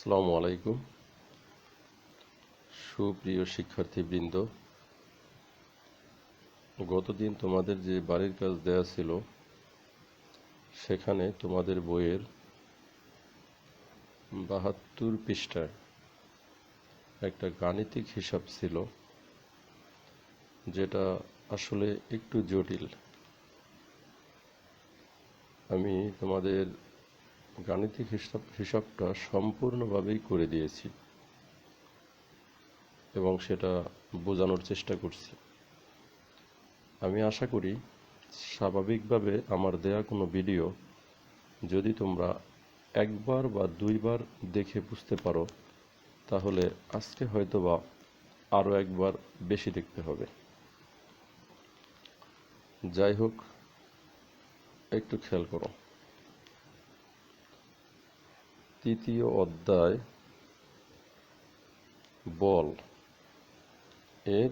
আসসালামু আলাইকুম সুপ্রিয় শিক্ষার্থীবৃন্দ, গতদিন তোমাদের যে বাড়ির কাজ দেয়া ছিল সেখানে তোমাদের বইয়ের ৭২ পৃষ্ঠায় একটা গাণিতিক হিসাব ছিল, যেটা আসলে একটু জটিল। আমি তোমাদের গাণিতিক হিসাবটা সম্পূর্ণভাবেই করে দিয়েছি এবং সেটা বোঝানোর চেষ্টা করছি। আমি আশা করি স্বাভাবিকভাবে আমার দেয়া কোনো ভিডিও যদি তোমরা একবার বা দুইবার দেখে বুঝতে পারো, তাহলে আজকে হয়তোবা আরও একবার বেশি দেখতে হবে। যাই হোক, একটু খেয়াল করো। তৃতীয় অধ্যায় বল এর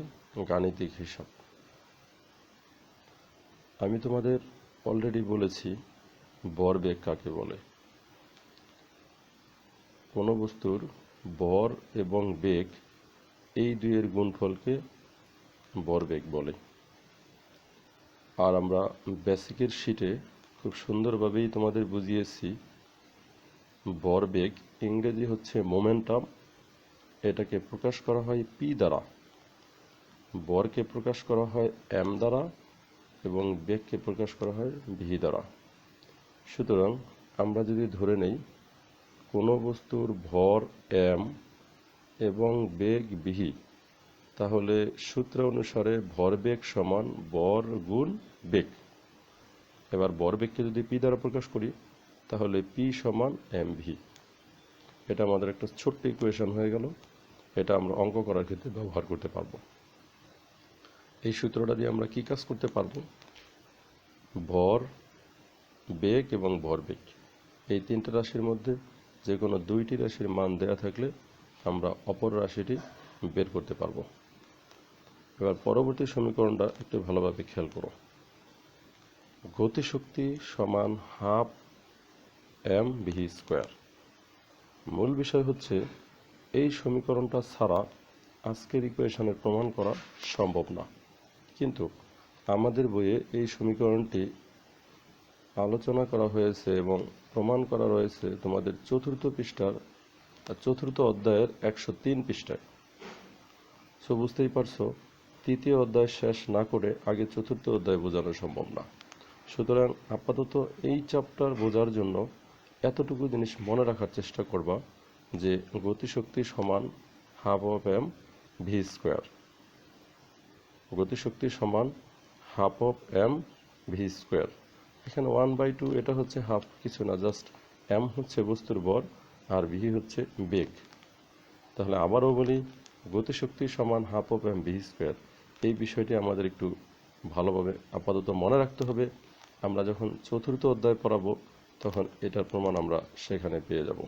গাণিতিক হিসাব। আমি তোমাদের অলরেডি বলেছি ভরবেগ কাকে বলে। কোনো বস্তুর ভর এবং বেগ, এই দুইয়ের গুণফলকে ভরবেগ বলে। আর আমরা বেসিকের শীটে খুব সুন্দরভাবেই তোমাদের বুঝিয়েছি ভরবেগ ইংরেজি হচ্ছে মোমেন্টাম। এটাকে প্রকাশ করা হয় পি দ্বারা, ভরকে প্রকাশ করা হয় এম দ্বারা এবং বেগকে প্রকাশ করা হয় ভি দ্বারা। সুতরাং আমরা যদি ধরে নেই কোনো বস্তুর ভর এম এবং বেগ ভি, তাহলে সূত্র অনুসারে ভরবেগ সমান ভর গুণ বেগ। এবার ভরবেগকে যদি পি দ্বারা প্রকাশ করি তাহলে পি সমান এম ভি। এটা আমাদের একটা ছোট্ট ইকুয়েশন হয়ে গেল। এটা আমরা অঙ্ক করার ক্ষেত্রে ব্যবহার করতে পারবো। এই সূত্রটা দিয়ে আমরা কি কাজ করতে পারবো? ভর, বেগ এবং ভরবেগ, এই তিনটা রাশির মধ্যে যে কোনো দুইটি রাশির মান দেয়া থাকলে আমরা অপর রাশিটি বের করতে পারবো। এবার পরবর্তী সমীকরণটা একটু ভালোভাবে খেয়াল করো। গতিশক্তি সমান হাফ এম ভি স্কোয়ার। মূল বিষয় হচ্ছে এই সমীকরণটা ছাড়া আজকের ইকুয়েশনের প্রমাণ করা সম্ভব না, কিন্তু আমাদের বইয়ে এই সমীকরণটি আলোচনা করা হয়েছে এবং প্রমাণ করা রয়েছে তোমাদের চতুর্থ অধ্যায়ের 103 পৃষ্ঠায়। সো বুঝতেই পারছো, তৃতীয় অধ্যায় শেষ না করে আগে চতুর্থ অধ্যায় বোঝানো সম্ভব না। সুতরাং আপাতত এই চ্যাপ্টার বোঝার জন্য এতটুকু জিনিস মনে রাখার চেষ্টা করবা যে গতিশক্তি সমান half of M V square. গতিশক্তি সমান half of M V square. এখানে 1/2 এটা হচ্ছে হাফ, কিছু না, জাস্ট এম হচ্ছে বস্তুর ভর আর ভি হচ্ছে বেগ। তাহলে আবারও বলি, গতিশক্তি সমান half of M V square. এই বিষয়টি আমাদের একটু ভালোভাবে আপাতত মনে রাখতে হবে। আমরা যখন চতুর্থ অধ্যায় পড়াবো তখন এটার প্রমাণ আমরা সেখানে পেয়ে যাব।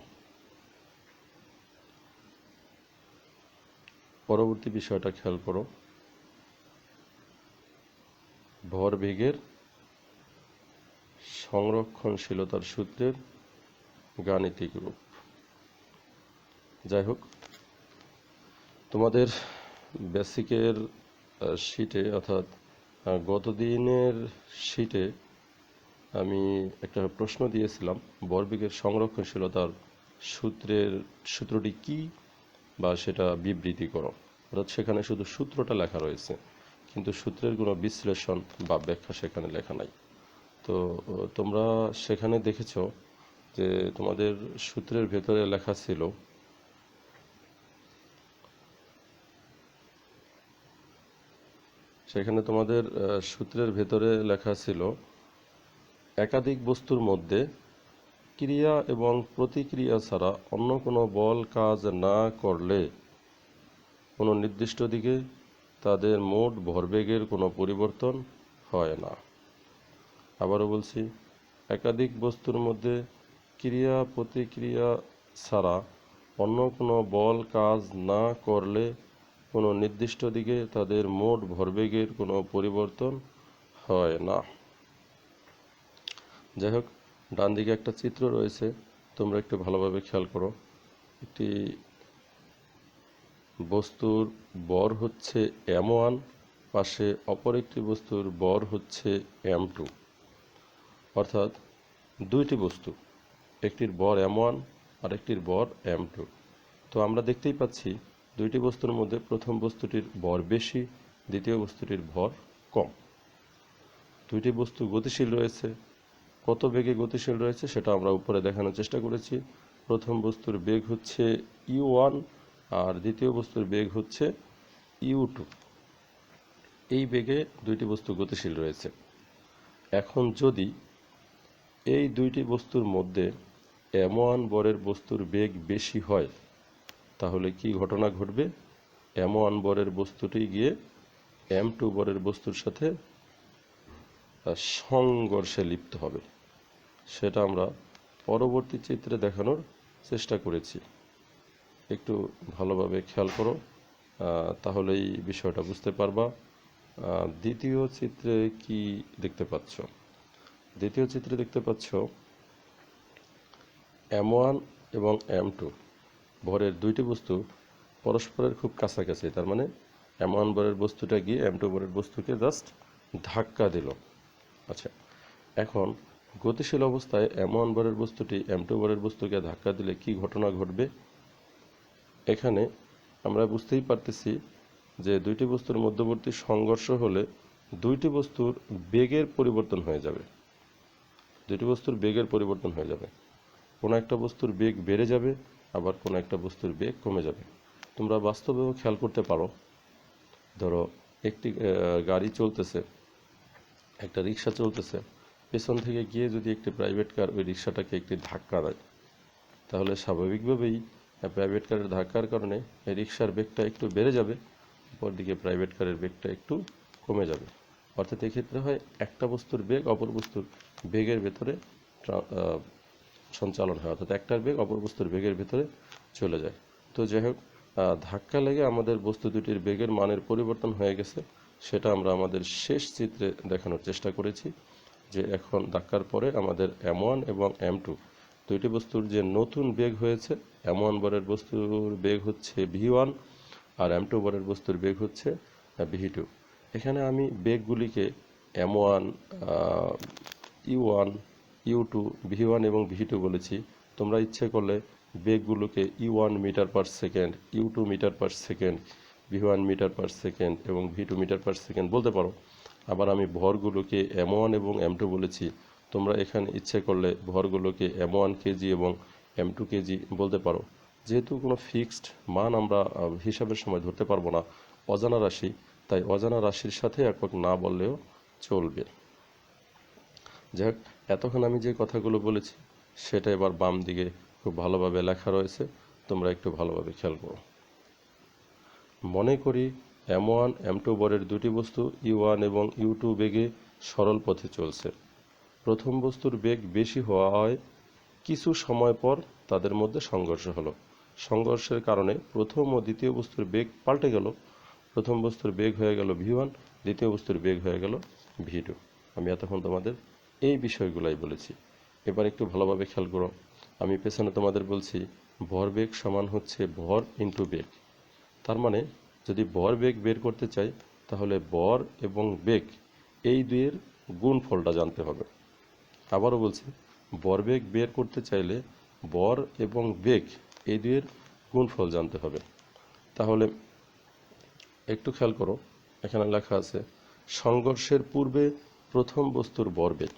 পরবর্তী বিষয়টা খেয়াল করো, ভরবেগের সংরক্ষণশীলতার সূত্রের গাণিতিক রূপ। যাই হোক, তোমাদের বেসিকের শীটে অর্থাৎ গতদিনের শীটে আমি একটা প্রশ্ন দিয়েছিলাম, ভরবেগের সংরক্ষণশীলতার সূত্রটি কি বা সেটা বিবৃতি করো। অর্থাৎ সেখানে শুধু সূত্রটা লেখা রয়েছে, কিন্তু সূত্রের কোনো বিশ্লেষণ বা ব্যাখ্যা সেখানে লেখা নাই। তো তোমরা সেখানে দেখেছো যে তোমাদের সূত্রের ভেতরে লেখা ছিল একাধিক বস্তুর মধ্যে ক্রিয়া এবং প্রতিক্রিয়া ছাড়া অন্য কোনো বল কাজ না করলে কোনো নির্দিষ্ট দিকে তাদের মোট ভরবেগের কোনো পরিবর্তন হয় না। আবারও বলছি, একাধিক বস্তুর মধ্যে ক্রিয়া প্রতিক্রিয়া ছাড়া অন্য কোনো বল কাজ না করলে কোনো নির্দিষ্ট দিকে তাদের মোট ভরবেগের কোনো পরিবর্তন হয় না। যাই হোক, ডান দিকে একটা চিত্র রয়েছে, তোমরা একটু ভালোভাবে খেয়াল করো। একটি বস্তুর ভর হচ্ছে m1, পাশে অপর একটি বস্তুর ভর হচ্ছে m2, অর্থাৎ দুইটি বস্তু, একটির ভর m1 আর একটির ভর m2। তো আমরা দেখতেই পাচ্ছি দুইটি বস্তুর মধ্যে প্রথম বস্তুটির ভর বেশি, দ্বিতীয় বস্তুটির ভর কম। দুইটি বস্তু গতিশীল রয়েছে, কত বেগে গতিশীল রয়েছে সেটা আমরা উপরে দেখানোর চেষ্টা করেছি। প্রথম বস্তুর বেগ হচ্ছে u1 আর দ্বিতীয় বস্তুর বেগ হচ্ছে u2। এই বেগে দুইটি বস্তু গতিশীল রয়েছে। এখন যদি এই দুইটি বস্তুর মধ্যে m1 ভরের বস্তুর বেগ বেশি হয়, তাহলে কি ঘটনা ঘটবে? m1 ভরের বস্তুটি গিয়ে m2 ভরের বস্তুর সাথে সংঘর্ষে লিপ্ত হবে। সেটা আমরা পরবর্তী চিত্রে দেখানোর চেষ্টা করেছি। একটু ভালোভাবে খেয়াল করো, তাহলেই বিষয়টা বুঝতে পারবা। দ্বিতীয় চিত্রে কি দেখতে পাচ্ছ? দ্বিতীয় চিত্রে দেখতে পাচ্ছ m1 এবং m2 ভরের দুইটি বস্তু পরস্পরের খুব কাছাকাছি। তার মানে m1 ভরের বস্তুটা গিয়ে m2 ভরের বস্তুকে জাস্ট ধাক্কা দিল। আচ্ছা, এখন গতিশীল অবস্থায় m1 ভরের বস্তুটি m2 ভরের বস্তুকে ধাক্কা দিলে কি ঘটনা ঘটবে? এখানে আমরা বুঝতেই পারতেছি যে দুইটি বস্তুর মধ্যবর্তী সংঘর্ষ হলে দুইটি বস্তুর বেগের পরিবর্তন হয়ে যাবে। দুইটি বস্তুর বেগের পরিবর্তন হয়ে যাবে। কোনো একটা বস্তুর বেগ বেড়ে যাবে, আবার কোনো একটা বস্তুর বেগ কমে যাবে। তোমরা বাস্তবেও খেয়াল করতে পারো। ধরো একটি গাড়ি চলতেছে, একটা রিক্সা চলতেছে, পেছন থেকে গিয়ে যদি একটি প্রাইভেট কার ওই রিক্সাটাকে একটি ধাক্কা দেয়, তাহলে স্বাভাবিকভাবেই প্রাইভেট কারের ধাক্কার কারণে এই রিক্সার বেগটা একটু বেড়ে যাবে, অপরদিকে প্রাইভেট কারের বেগটা একটু কমে যাবে। অর্থাৎ এক্ষেত্রে হয় একটা বস্তুর বেগ অপর বস্তুর বেগের ভেতরে সঞ্চালন হয়, অর্থাৎ একটার বেগ অপর বস্তুর বেগের ভেতরে চলে যায়। তো যাই হোক, ধাক্কা লেগে আমাদের বস্তু দুটির বেগের মানের পরিবর্তন হয়ে গেছে। সেটা আমরা আমাদের শেষ চিত্রে দেখানোর চেষ্টা করেছি যে এখন ধাক্কার পরে আমাদের m1 এবং m2 দুইটি বস্তুর যে নতুন বেগ হয়েছে, m1 ভরের বস্তুর বেগ হচ্ছে v1 আর m2 ভরের বস্তুর বেগ হচ্ছে v2। এখানে আমি বেগগুলিকে m1, u1, u2, v1 এবং v2 বলেছি। তোমরা ইচ্ছে করলে বেগগুলোকে u1 meter per second, u2 meter per second, v1 meter per second এবং v2 মিটার পার সেকেন্ড বলতে পারো। আবার আমি ভরগুলোকে m1 এবং m2 বলেছি। তোমরা এখানে ইচ্ছে করলে ভরগুলোকে m1 কেজি এবং m2 কেজি বলতে পারো। যেহেতু কোনো ফিক্সড মান আমরা হিসাবের সময় ধরতে পারবো না, অজানা রাশি, তাই অজানা রাশির সাথে একক না বললেও চলবে। যাই হোক, এতক্ষণ আমি যে কথাগুলো বলেছি সেটা এবার বাম দিকে খুব ভালোভাবে লেখা রয়েছে, তোমরা একটু ভালোভাবে খেয়াল করো। মনে করি m1 m2 ভরের দুটি বস্তু u1 এবং u2 বেগে সরল পথে চলছে। প্রথম বস্তুর বেগ বেশি হওয়ায় কিছু সময় পর তাদের মধ্যে সংঘর্ষ হলো। সংঘর্ষের কারণে প্রথম ও দ্বিতীয় বস্তুর বেগ পাল্টে গেল। প্রথম বস্তুর বেগ হয়ে গেল v1, দ্বিতীয় বস্তুর বেগ হয়ে গেল v2। আমি এতক্ষণ তোমাদের এই বিষয়গুলাই বলেছি। এবার একটু ভালোভাবে খেয়াল করো। আমি পেছনে তোমাদের বলছি ভরবেগ সমান হচ্ছে ভর ইন্টু বেগ। তার মানে যদি ভর বেগ বের করতে চাই, তাহলে ভর এবং বেগ এই দুইয়ের গুণফলটা জানতে হবে। আবারও বলছি, ভরবেগ বের করতে চাইলে ভর এবং বেগ এই দুইয়ের গুণফল জানতে হবে। তাহলে একটু খেয়াল করো, এখানে লেখা আছে সংঘর্ষের পূর্বে প্রথম বস্তুর ভরবেগ।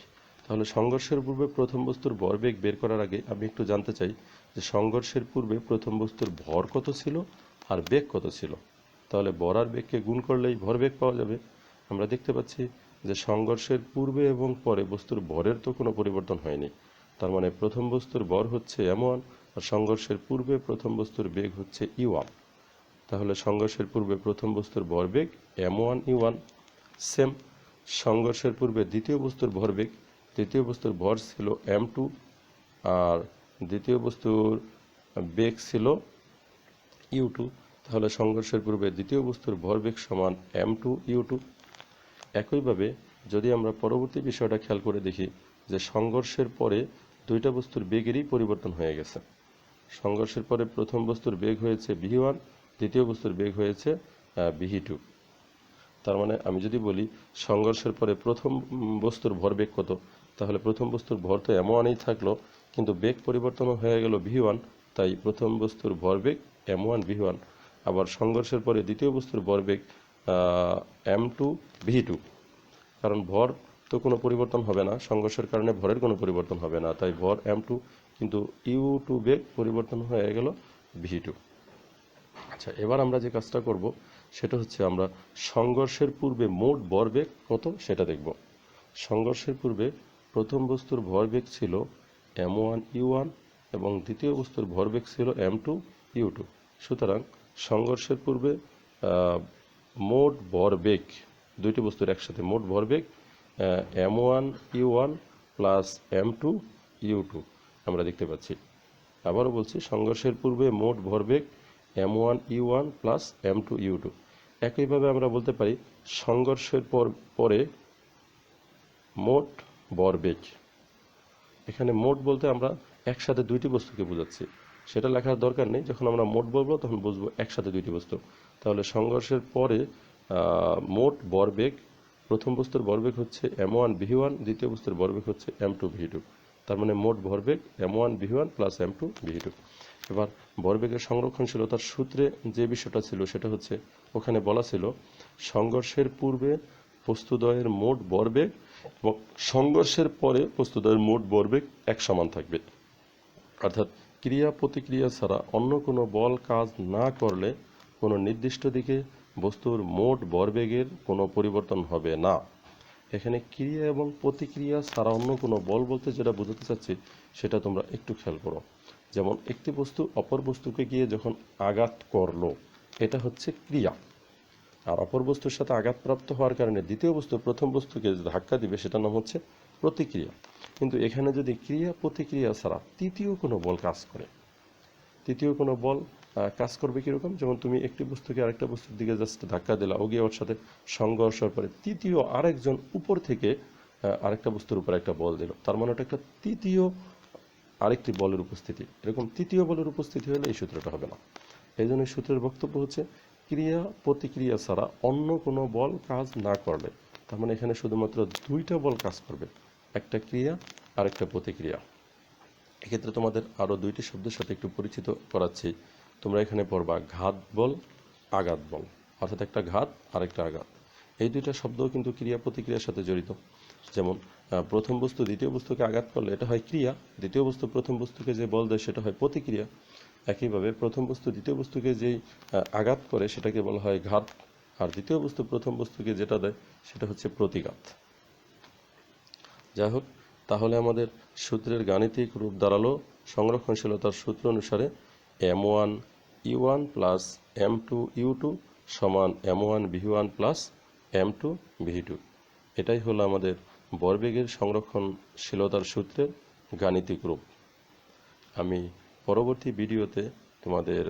তাহলে সংঘর্ষের পূর্বে প্রথম বস্তুর ভরবেগ বের করার আগে আমি একটু জানতে চাই যে সংঘর্ষের পূর্বে প্রথম বস্তুর ভর কত ছিল আর বেগ কত ছিল। তাহলে ভর আর বেগকে গুণ করলেই ভরবেগ পাওয়া যাবে। আমরা দেখতে পাচ্ছি যে সংঘর্ষের পূর্বে এবং পরে বস্তুর ভরের তো কোনো পরিবর্তন হয়নি। তার মানে প্রথম বস্তুর ভর হচ্ছে m1 আর সংঘর্ষের পূর্বে প্রথম বস্তুর বেগ হচ্ছে u1। তাহলে সংঘর্ষের পূর্বে প্রথম বস্তুর ভরবেগ m1 u1। সেম, সংঘর্ষের পূর্বে দ্বিতীয় বস্তুর ভরবেগ, দ্বিতীয় বস্তুর ভর ছিল m2 আর দ্বিতীয় বস্তুর বেগ ছিল u2। তাহলে সংঘর্ষের পূর্বে দ্বিতীয় বস্তুর ভরবেগ সমান m2 u2। একইভাবে যদি আমরা পরবর্তী বিষয়টা খেয়াল করে দেখি যে সংঘর্ষের পরে দুইটা বস্তুর বেগেরই পরিবর্তন হয়ে গেছে। সংঘর্ষের পরে প্রথম বস্তুর বেগ হয়েছে v1, দ্বিতীয় বস্তুর বেগ হয়েছে v2। তার মানে আমি যদি বলি সংঘর্ষের পরে প্রথম বস্তুর ভরবেগ কত, তাহলে প্রথম বস্তুর ভর তো m1ই থাকলো, কিন্তু বেগ পরিবর্তন হয়ে গেল v1, তাই প্রথম বস্তুর ভরবেগ m1 v1। আবার সংঘর্ষের পরে দ্বিতীয় বস্তুর ভরবেগ m2 v2, কারণ ভর তো কোনো পরিবর্তন হবে না, সংঘর্ষের কারণে ভরের কোনো পরিবর্তন হবে না, তাই ভর m2, কিন্তু u2 বেগ পরিবর্তন হয়ে গেল v2। আচ্ছা, এবার আমরা যে কাজটা করব সেটা হচ্ছে আমরা সংঘর্ষের পূর্বে মোট ভরবেগ কত সেটা দেখব। সংঘর্ষের পূর্বে প্রথম বস্তুর ভরবেগ ছিল m1 u1 এবং দ্বিতীয় বস্তুর ভরবেগ ছিল m2 u2। সুতরাং সংঘর্ষের পূর্বে মোট ভরবেগ, দুইটি বস্তুর একসাথে মোট ভরবেগ m1 u1 plus m2 u2 আমরা দেখতে পাচ্ছি। আবারও বলছি, সংঘর্ষের পূর্বে মোট ভরবেগ m1 u1 plus m2 u2। একইভাবে আমরা বলতে পারি সংঘর্ষের পরে মোট ভরবেগ। এখানে মোট বলতে আমরা একসাথে দুইটি বস্তুকে বোঝাচ্ছি, সেটা লেখার দরকার নেই, যখন আমরা মোট বলবো তখন বুঝবো একসাথে দুইটি বস্তু। তাহলে সংঘর্ষের পরে মোট ভরবেগ, প্রথম বস্তুর ভরবেগ হচ্ছে m1 v1, দ্বিতীয় বস্তুর ভরবেগ হচ্ছে m2 v2। তার মানে মোট ভরবেগ m1 v1 plus m2 v2। এবার ভরবেগের সংরক্ষণশীলতার সূত্রে যে বিষয়টা ছিল সেটা হচ্ছে, ওখানে বলা ছিল সংঘর্ষের পূর্বে বস্তুদ্বয়ের মোট ভরবেগ এবং সংঘর্ষের পরে বস্তুদ্বয়ের মোট ভরবেগ এক সমান থাকবে। অর্থাৎ ক্রিয়া প্রতিক্রিয়া ছাড়া অন্য কোনো বল কাজ না করলে কোনো নির্দিষ্ট দিকে বস্তুর মোট ভরবেগের কোনো পরিবর্তন হবে না। এখানে ক্রিয়া এবং প্রতিক্রিয়া ছাড়া অন্য কোনো বল বলতে যেটা বোঝাতে চাচ্ছি সেটা তোমরা একটু খেয়াল করো। যেমন একটি বস্তু অপর বস্তুকে গিয়ে যখন আঘাত করলো, এটা হচ্ছে ক্রিয়া, আর অপর বস্তুর সাথে আঘাতপ্রাপ্ত হওয়ার কারণে দ্বিতীয় বস্তু প্রথম বস্তুকে ধাক্কা দিবে, সেটার নাম হচ্ছে প্রতিক্রিয়া। কিন্তু এখানে যদি ক্রিয়া প্রতিক্রিয়া ছাড়া তৃতীয় কোনো বল কাজ করে, তৃতীয় কোনো বল কাজ করবে কীরকম, যেমন তুমি একটি বস্তুকে আরেকটা বস্তুর দিকে জাস্ট ধাক্কা দিলা, ও গিয়ে ওর সাথে সংঘর্ষের পরে তৃতীয় আরেকজন উপর থেকে আরেকটা বস্তুর উপর একটা বল দিল, তার মানে ওটা একটা তৃতীয় আরেকটি বলের উপস্থিতি। এরকম তৃতীয় বলের উপস্থিতি হলে এই সূত্রটা হবে না। এই জন্য সূত্রের বক্তব্য হচ্ছে ক্রিয়া প্রতিক্রিয়া ছাড়া অন্য কোনো বল কাজ না করলে, তার মানে এখানে শুধুমাত্র দুইটা বল কাজ করবে, একটা ক্রিয়া আর একটা প্রতিক্রিয়া। এক্ষেত্রে তোমাদের আরও দুইটি শব্দের সাথে একটু পরিচিত করাচ্ছি। তোমরা এখানে পড়বা ঘাত বল, আঘাত বল, অর্থাৎ একটা ঘাত আর একটা আঘাত। এই দুইটা শব্দও কিন্তু ক্রিয়া প্রতিক্রিয়ার সাথে জড়িত। যেমন প্রথম বস্তু দ্বিতীয় বস্তুকে আঘাত করলে এটা হয় ক্রিয়া, দ্বিতীয় বস্তু প্রথম বস্তুকে যে বল দেয় সেটা হয় প্রতিক্রিয়া। একইভাবে প্রথম বস্তু দ্বিতীয় বস্তুকে যেই আঘাত করে সেটাকে বলা হয় ঘাত, আর দ্বিতীয় বস্তু প্রথম বস্তুকে যেটা দেয় সেটা হচ্ছে প্রতিঘাত। যাই হোক, তাহলে আমাদের সূত্রের গাণিতিক রূপ দাঁড়ালো সংরক্ষণশীলতার সূত্র অনুসারে m1 u1 plus m2 u2 সমান m1 v1 plus m2 v2। এটাই হলো আমাদের ভরবেগের সংরক্ষণশীলতার সূত্রের গাণিতিক রূপ। আমি পরবর্তী ভিডিওতে তোমাদের